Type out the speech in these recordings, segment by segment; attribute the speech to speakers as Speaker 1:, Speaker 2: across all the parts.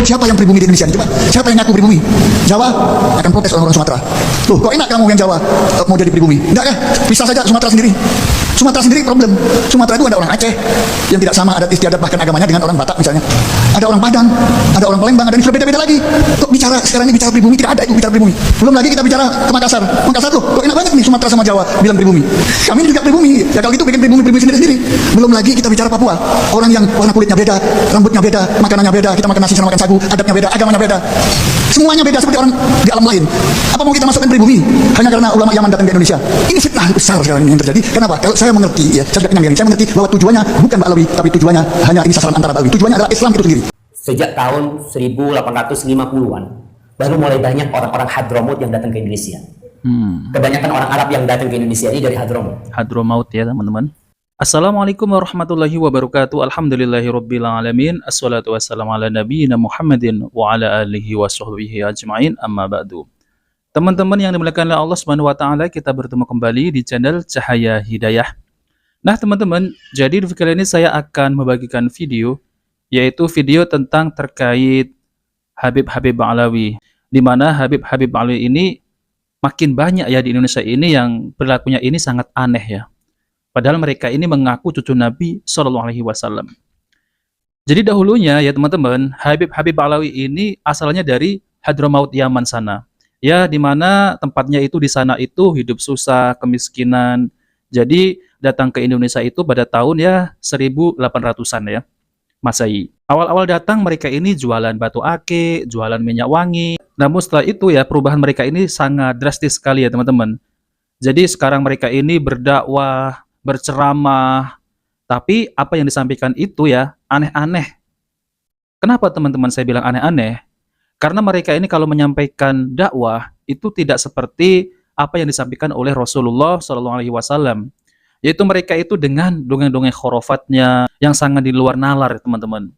Speaker 1: Siapa yang pribumi di Indonesia? Coba, siapa yang ngaku pribumi? Jawa akan protes orang-orang Sumatera. Tuh, kok enak kamu yang Jawa mau jadi pribumi? Enggak ya? Bisa saja Sumatera sendiri. Sumatera sendiri problem. Sumatera itu ada orang Aceh yang tidak sama adat istiadat bahkan agamanya dengan orang Batak misalnya. Ada orang Padang, ada orang Palembang, ada yang berbeda-beda lagi. Kok bicara sekarang ini bicara pribumi, tidak ada itu bicara pribumi. Belum lagi kita bicara ke Makassar. Makassar tuh, kok enak banget nih Sumatera sama Jawa bilang pribumi. Kami juga pribumi. Ya kalau gitu bikin pribumi sendiri-sendiri. Belum lagi kita bicara Papua. Orang yang warna kulitnya beda, rambutnya beda, makanannya beda, kita makan nasi sama makan sagu, adatnya beda, agamanya beda. Semuanya beda seperti orang di alam lain. Apa mau kita masukkan pribumi hanya karena ulama Yaman datang ke Indonesia? Ini fitnah besar sekarang ini yang terjadi. Kenapa? Kalau saya mengerti, ya, saya sudah kenyang ini. Saya mengerti bahwa tujuannya bukan Ba'alawi, tapi tujuannya hanya ini sasaran antara Ba'alawi. Tujuannya adalah Islam itu sendiri.
Speaker 2: Sejak tahun 1850-an, baru mulai banyak orang-orang Hadramaut yang datang ke Indonesia. Kebanyakan orang Arab yang datang ke Indonesia ini dari Hadramaut.
Speaker 3: Hadramaut ya teman-teman. Assalamualaikum warahmatullahi wabarakatuh. Alhamdulillahirabbil alamin. Assalatu wassalamu ala nabiyyina Muhammadin wa ala alihi wa sahbihi ajmain. Amma ba'du. Teman-teman yang dimuliakan oleh Allah Subhanahu wa taala, kita bertemu kembali di channel Cahaya Hidayah. Nah, teman-teman, jadi di kali ini saya akan membagikan video, yaitu video tentang terkait Habib-Habib Ba'alawi, di mana Habib-Habib Ba'alawi ini makin banyak ya di Indonesia ini yang perilakunya ini sangat aneh ya. Padahal mereka ini mengaku cucu Nabi Shallallahu Alaihi Wasallam. Jadi dahulunya ya teman-teman, Habib-Habib Ba'alawi ini asalnya dari Hadramaut Yaman sana. Ya, di mana tempatnya itu di sana itu hidup susah, kemiskinan. Jadi datang ke Indonesia itu pada tahun ya 1800-an ya, Masehi. Awal-awal datang mereka ini jualan batu ake, jualan minyak wangi. Namun setelah itu ya perubahan mereka ini sangat drastis sekali ya teman-teman. Jadi sekarang mereka ini berdakwah, berceramah, tapi apa yang disampaikan itu ya aneh-aneh. Kenapa teman-teman saya bilang aneh-aneh? Karena mereka ini kalau menyampaikan dakwah itu tidak seperti apa yang disampaikan oleh Rasulullah SAW. Yaitu mereka itu dengan dongeng-dongeng khurafatnya yang sangat di luar nalar teman-teman.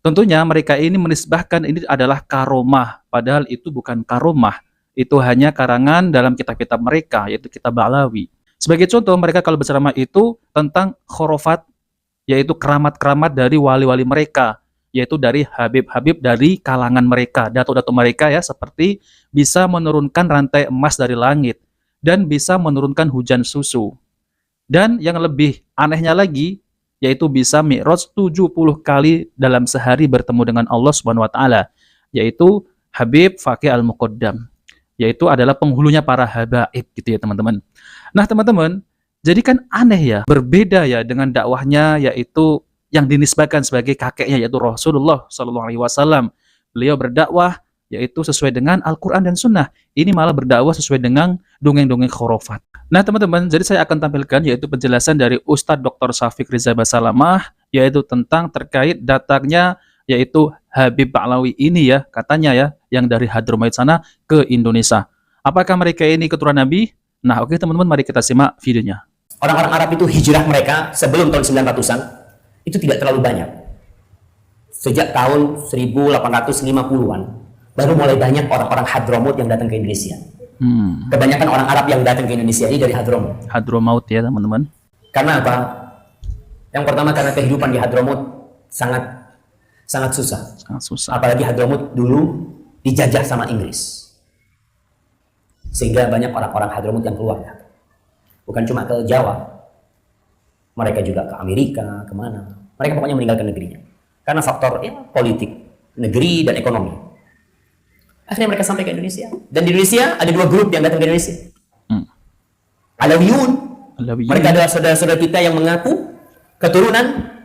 Speaker 3: Tentunya mereka ini menisbahkan ini adalah karomah, padahal itu bukan karomah. Itu hanya karangan dalam kitab-kitab mereka, yaitu kitab Ba'alawi. Sebagai contoh, mereka kalau berceramah itu tentang khurafat, yaitu keramat-keramat dari wali-wali mereka, yaitu dari Habib-Habib dari kalangan mereka, datuk-datuk mereka ya, seperti bisa menurunkan rantai emas dari langit, dan bisa menurunkan hujan susu. Dan yang lebih anehnya lagi, yaitu bisa mi'raj 70 kali dalam sehari bertemu dengan Allah Subhanahu wa taala, yaitu Habib Faqih Al-Muqaddam, yaitu adalah penghulunya para habaib gitu ya teman-teman. Nah teman-teman, jadi kan aneh ya, berbeda ya dengan dakwahnya yaitu yang dinisbahkan sebagai kakeknya yaitu Rasulullah SAW. Beliau berdakwah yaitu sesuai dengan Al-Quran dan Sunnah. Ini malah berdakwah sesuai dengan dongeng-dongeng khurafat. Nah teman-teman, jadi saya akan tampilkan yaitu penjelasan dari Ustadz Dr. Syafiq Riza Basalamah, yaitu tentang terkait datangnya yaitu Habib Ba'alawi ini ya, katanya ya, yang dari Hadramaut sana ke Indonesia. Apakah mereka ini keturunan Nabi? Nah oke teman-teman, mari kita simak videonya.
Speaker 2: Orang-orang Arab itu hijrah mereka sebelum tahun 900-an itu tidak terlalu banyak. Sejak tahun 1850-an baru mulai banyak orang-orang Hadramaut yang datang ke Indonesia. Kebanyakan orang Arab yang datang ke Indonesia ini dari Hadramaut.
Speaker 3: Hadramaut ya teman-teman.
Speaker 2: Karena apa? Yang pertama karena kehidupan di Hadramaut sangat susah.
Speaker 3: Sangat susah.
Speaker 2: Apalagi Hadramaut dulu dijajah sama Inggris. Sehingga banyak orang-orang Hadramaut yang keluar. Bukan cuma ke Jawa. Mereka juga ke Amerika, kemana. Mereka pokoknya meninggalkan negerinya. Karena faktor ya, politik, negeri, dan ekonomi. Akhirnya mereka sampai ke Indonesia. Dan di Indonesia ada dua grup yang datang ke Indonesia. Alawiyun. Mereka adalah saudara-saudara kita yang mengaku keturunan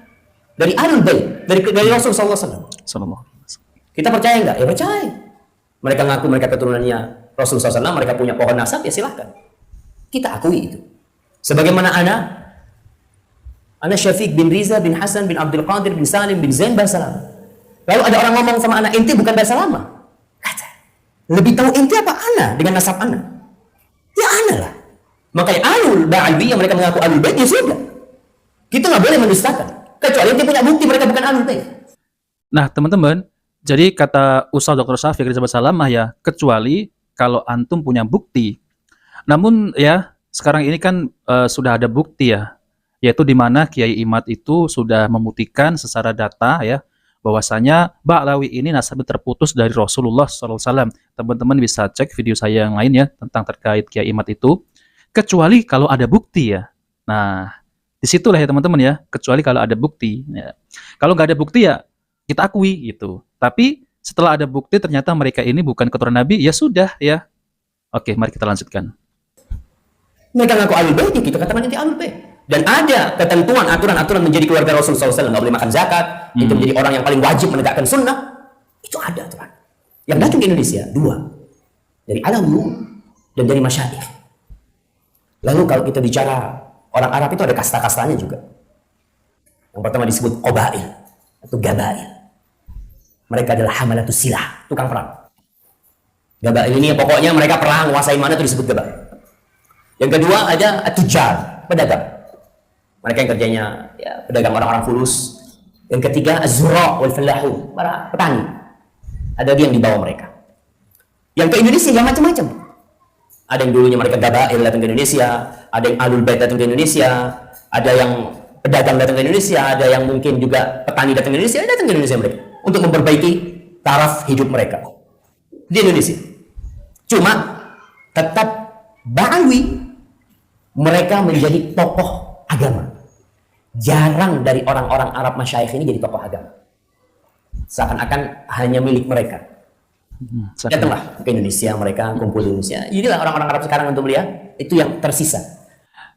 Speaker 2: dari Ahlul Bait, dari Rasul SAW. Kita percaya nggak? Ya percaya. Mereka ngaku mereka keturunannya Rasul SAW, mereka punya pohon nasab, ya silahkan. Kita akui itu. Sebagaimana Ana Syafiq bin Riza bin Hasan bin Abdul Qadir bin Salim bin Zain Basalam. Lalu ada orang ngomong sama anak, ente bukan Basalama. Kata, lebih tahu ente apa ana dengan nasab ana? Ya ana lah. Makanya Ahlul Ba'alawi yang mereka mengaku Ahlul Bait, ya sudah. Kita nggak boleh mendustakan. Kecuali ente punya bukti mereka bukan Ahlul Bait.
Speaker 3: Nah teman-teman, jadi kata Ustaz Dr. Syafiq Riza Basalamah ya, kecuali kalau antum punya bukti. Namun ya, sekarang ini kan sudah ada bukti ya, yaitu di mana Kiai Imad itu sudah membuktikan secara data ya, bahwasanya Ba'lawi ini nasabnya terputus dari Rasulullah SAW. Teman-teman bisa cek video saya yang lain ya tentang terkait Kiai Imad itu, kecuali kalau ada bukti ya. Nah, disitulah ya teman-teman ya, kecuali kalau ada bukti. Ya. Kalau nggak ada bukti ya kita akui gitu. Tapi setelah ada bukti ternyata mereka ini bukan keturunan Nabi, ya sudah ya. Oke, mari kita lanjutkan.
Speaker 2: Mereka ngaku Ahlul Bait, kita katakan inti Ahlul Bait. Dan ada ketentuan, aturan-aturan menjadi keluarga Rasulullah SAW. Nggak boleh makan zakat, itu menjadi orang yang paling wajib menegakkan sunnah. Itu ada aturan. Yang datang ke Indonesia, dua. Dari Alawi dan dari Masyayikh. Lalu kalau kita bicara orang Arab itu ada kasta-kastanya juga. Yang pertama disebut Qabail atau Gabail. Mereka adalah hamalatus silah, tukang perang. Gabail ini pokoknya mereka perang, menguasai mana itu disebut Gabail. Yang kedua ada At-Tujar, pedagang. Mereka yang kerjanya ya, pedagang orang-orang fulus. Yang ketiga Az-Zura' wal Fallahu, para petani. Ada dia yang dibawa mereka. Yang ke Indonesia yang macam-macam. Ada yang dulunya mereka Gabail datang ke Indonesia, ada yang Ahlul Bait datang ke Indonesia, ada yang pedagang datang ke Indonesia, ada yang mungkin juga petani datang ke Indonesia mereka untuk memperbaiki taraf hidup mereka di Indonesia. Cuma tetap Ba'lawi mereka menjadi tokoh agama. Jarang dari orang-orang Arab Masyayikh ini jadi tokoh agama. Seakan-akan hanya milik mereka. Datanglah ke Indonesia, mereka kumpul di Indonesia. Inilah orang-orang Arab sekarang untuk melihat itu yang tersisa.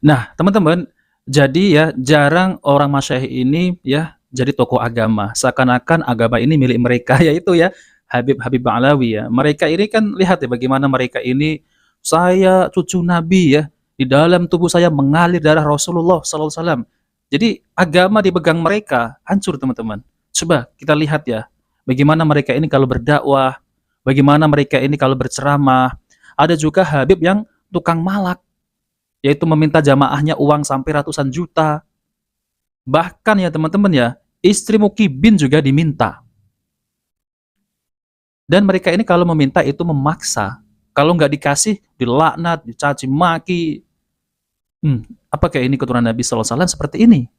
Speaker 3: Nah, teman-teman, jadi ya jarang orang Masyayikh ini ya jadi tokoh agama. Seakan-akan agama ini milik mereka, yaitu ya Habib Ba'lawi ya. Mereka ini kan lihat ya bagaimana mereka ini, saya cucu Nabi ya, di dalam tubuh saya mengalir darah Rasulullah SAW. Jadi agama dipegang mereka, hancur teman-teman. Coba kita lihat ya, bagaimana mereka ini kalau berdakwah, bagaimana mereka ini kalau berceramah. Ada juga Habib yang tukang malak, yaitu meminta jamaahnya uang sampai ratusan juta. Bahkan ya teman-teman ya, istri Mukibin juga diminta. Dan mereka ini kalau meminta itu memaksa. Kalau nggak dikasih, dilaknat, dicaci maki. Apakah ini keturunan Nabi SAW seperti ini?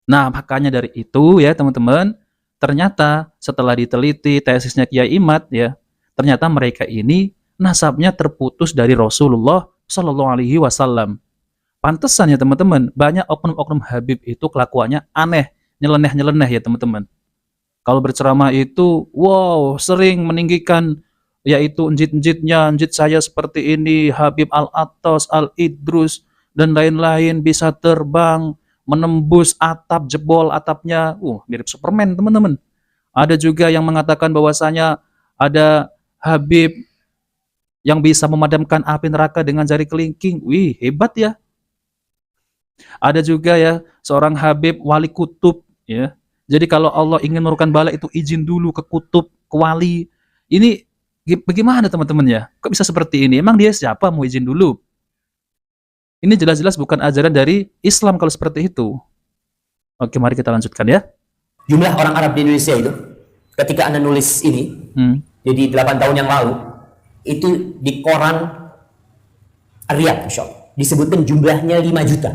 Speaker 3: Nah, makanya dari itu ya teman-teman, ternyata setelah diteliti tesisnya Kiai Imad ya, ternyata mereka ini nasabnya terputus dari Rasulullah SAW. Pantesan ya teman-teman, banyak oknum-oknum Habib itu kelakuannya aneh, nyeleneh-nyeleneh ya teman-teman. Kalau berceramah itu, wow, sering meninggikan yaitu njit-njitnya, njit saya seperti ini, Habib Al-Attas, Al-Idrus, dan lain-lain bisa terbang, menembus atap, jebol atapnya. Mirip Superman teman-teman. Ada juga yang mengatakan bahwasanya ada Habib yang bisa memadamkan api neraka dengan jari kelingking. Wih, hebat ya. Ada juga ya seorang Habib wali kutub ya. Jadi kalau Allah ingin menurunkan bala itu izin dulu ke kutub, ke wali. Ini bagaimana teman-teman ya? Kok bisa seperti ini? Emang dia siapa mau izin dulu? Ini jelas-jelas bukan ajaran dari Islam kalau seperti itu. Oke, mari kita lanjutkan ya.
Speaker 2: Jumlah orang Arab di Indonesia itu, ketika Anda nulis ini, jadi 8 tahun yang lalu, itu di koran Riyadh, disebutkan jumlahnya 5 juta.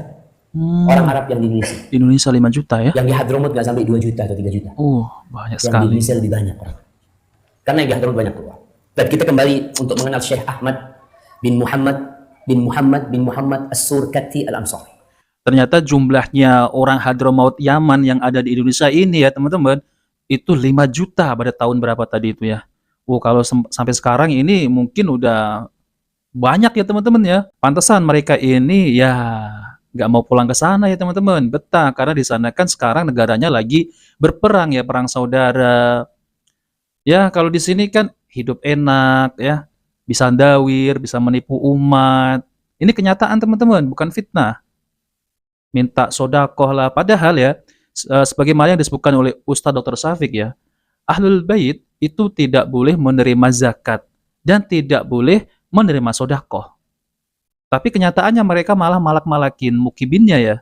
Speaker 2: Orang Arab yang di Indonesia.
Speaker 3: Di Indonesia 5 juta ya?
Speaker 2: Yang di Hadramut nggak sampai 2 juta atau 3 juta.
Speaker 3: Banyak
Speaker 2: yang
Speaker 3: sekali.
Speaker 2: Yang di Indonesia lebih banyak orang. Karena yang di Hadramut banyak keluar. Dan kita kembali untuk mengenal Syekh Ahmad bin Muhammad As-Surkati Al-Ansari.
Speaker 3: Ternyata jumlahnya orang Hadramaut Yaman yang ada di Indonesia ini ya teman-teman, itu 5 juta pada tahun berapa tadi itu ya. Kalau sampai sekarang ini mungkin udah banyak ya teman-teman ya. Pantesan mereka ini ya nggak mau pulang ke sana ya teman-teman, betah karena di sana kan sekarang negaranya lagi berperang ya, perang saudara. Ya kalau di sini kan hidup enak ya, bisa ndawir, bisa menipu umat. Ini kenyataan teman-teman, bukan fitnah. Minta sodakoh lah, padahal ya sebagaimana yang disebutkan oleh Ustadz Dr. Syafiq ya, Ahlul Bait itu tidak boleh menerima zakat dan tidak boleh menerima sodakoh. Tapi kenyataannya mereka malah malak-malakin mukibinnya ya.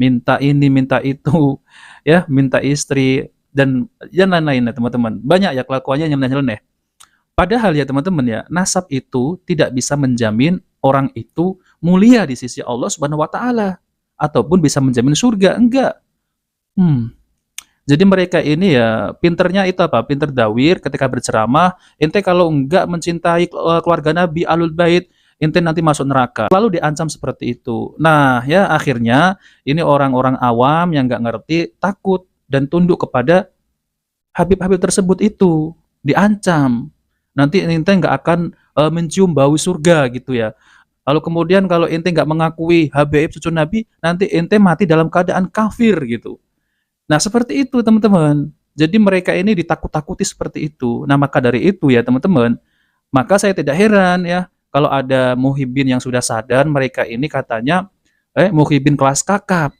Speaker 3: Minta ini, minta itu, ya, minta istri, dan lain-lain ya teman-teman. Banyak ya kelakuannya nyeleneh-nyeleneh. Padahal ya teman-teman ya, nasab itu tidak bisa menjamin orang itu mulia di sisi Allah Subhanahu wa taala ataupun bisa menjamin surga, enggak. Jadi mereka ini ya pinternya itu apa? Pinter dawir ketika berceramah, ente kalau enggak mencintai keluarga Nabi, Ahlul Bait, ente nanti masuk neraka. Lalu diancam seperti itu. Nah, ya akhirnya ini orang-orang awam yang nggak ngerti takut dan tunduk kepada Habib-habib tersebut itu, diancam. Nanti ente nggak akan mencium bau surga gitu ya. Lalu kemudian kalau ente nggak mengakui Habib cucu Nabi, nanti ente mati dalam keadaan kafir gitu. Nah, seperti itu teman-teman. Jadi mereka ini ditakut-takuti seperti itu. Nah, maka dari itu ya teman-teman, maka saya tidak heran ya kalau ada muhibin yang sudah sadar mereka ini katanya muhibin kelas kakap.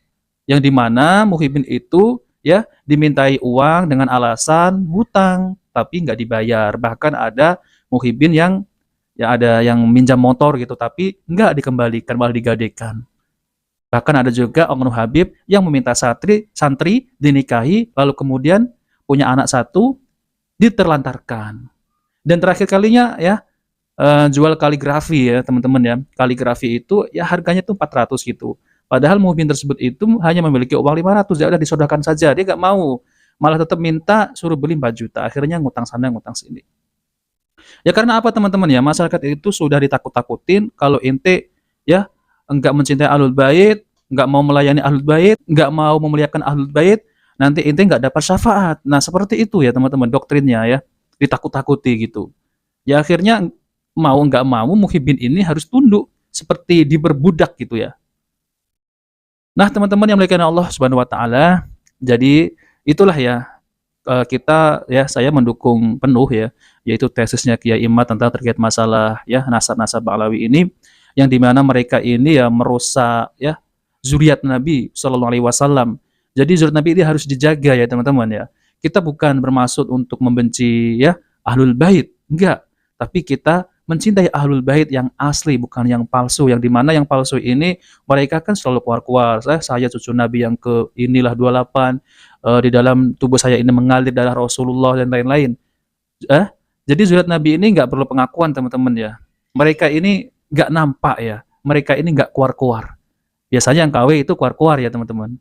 Speaker 3: Yang dimana muhibin itu ya dimintai uang dengan alasan hutang tapi nggak dibayar. Bahkan ada muhibin yang ya ada yang minjam motor gitu tapi nggak dikembalikan malah digadekan. Bahkan ada juga oknum Habib yang meminta santri dinikahi, lalu kemudian punya anak satu, diterlantarkan. Dan terakhir kalinya ya, jual kaligrafi ya teman-teman ya. Kaligrafi itu ya harganya tuh 400 gitu. Padahal muhibin tersebut itu hanya memiliki uang 500, ya udah disodorkan saja. Dia nggak mau, malah tetap minta suruh beli 4 juta. Akhirnya ngutang sana, ngutang sini. Ya karena apa teman-teman ya, masyarakat itu sudah ditakut-takutin kalau ente ya enggak mencintai Ahlul Bait, enggak mau melayani Ahlul Bait, enggak mau memuliakan Ahlul Bait, nanti ente enggak dapat syafaat. Nah, seperti itu ya teman-teman doktrinnya ya, ditakut-takuti gitu. Ya akhirnya mau enggak mau muhibin ini harus tunduk seperti diperbudak gitu ya. Nah, teman-teman yang dimuliakan Allah Subhanahu wa taala, jadi itulah ya kita ya saya mendukung penuh ya yaitu tesisnya Kiai Imad tentang terkait masalah ya nasab-nasab Ba'lawi ini yang dimana mereka ini ya merusak ya zuriat Nabi Shallallahu Alaihi Wasallam. Jadi zuriat Nabi ini harus dijaga ya teman-teman ya. Kita bukan bermaksud untuk membenci ya Ahlul Bait, enggak. Tapi kita mencintai Ahlul Bait yang asli bukan yang palsu. Yang dimana yang palsu ini mereka kan selalu keluar-keluar. Saya cucu Nabi yang ke inilah 28 di dalam tubuh saya ini mengalir darah Rasulullah dan lain-lain. Jadi zuriat Nabi ini nggak perlu pengakuan teman-teman ya. Mereka ini nggak nampak ya. Mereka ini nggak keluar-keluar. Biasanya yang KW itu keluar-keluar ya teman-teman.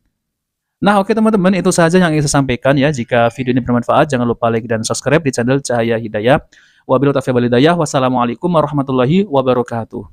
Speaker 3: Nah oke teman-teman itu saja yang ingin saya sampaikan ya. Jika video ini bermanfaat jangan lupa like dan subscribe di channel Cahaya Hidayah. Wabillahi taufiq wal hidayah. Wassalamualaikum warahmatullahi wabarakatuh.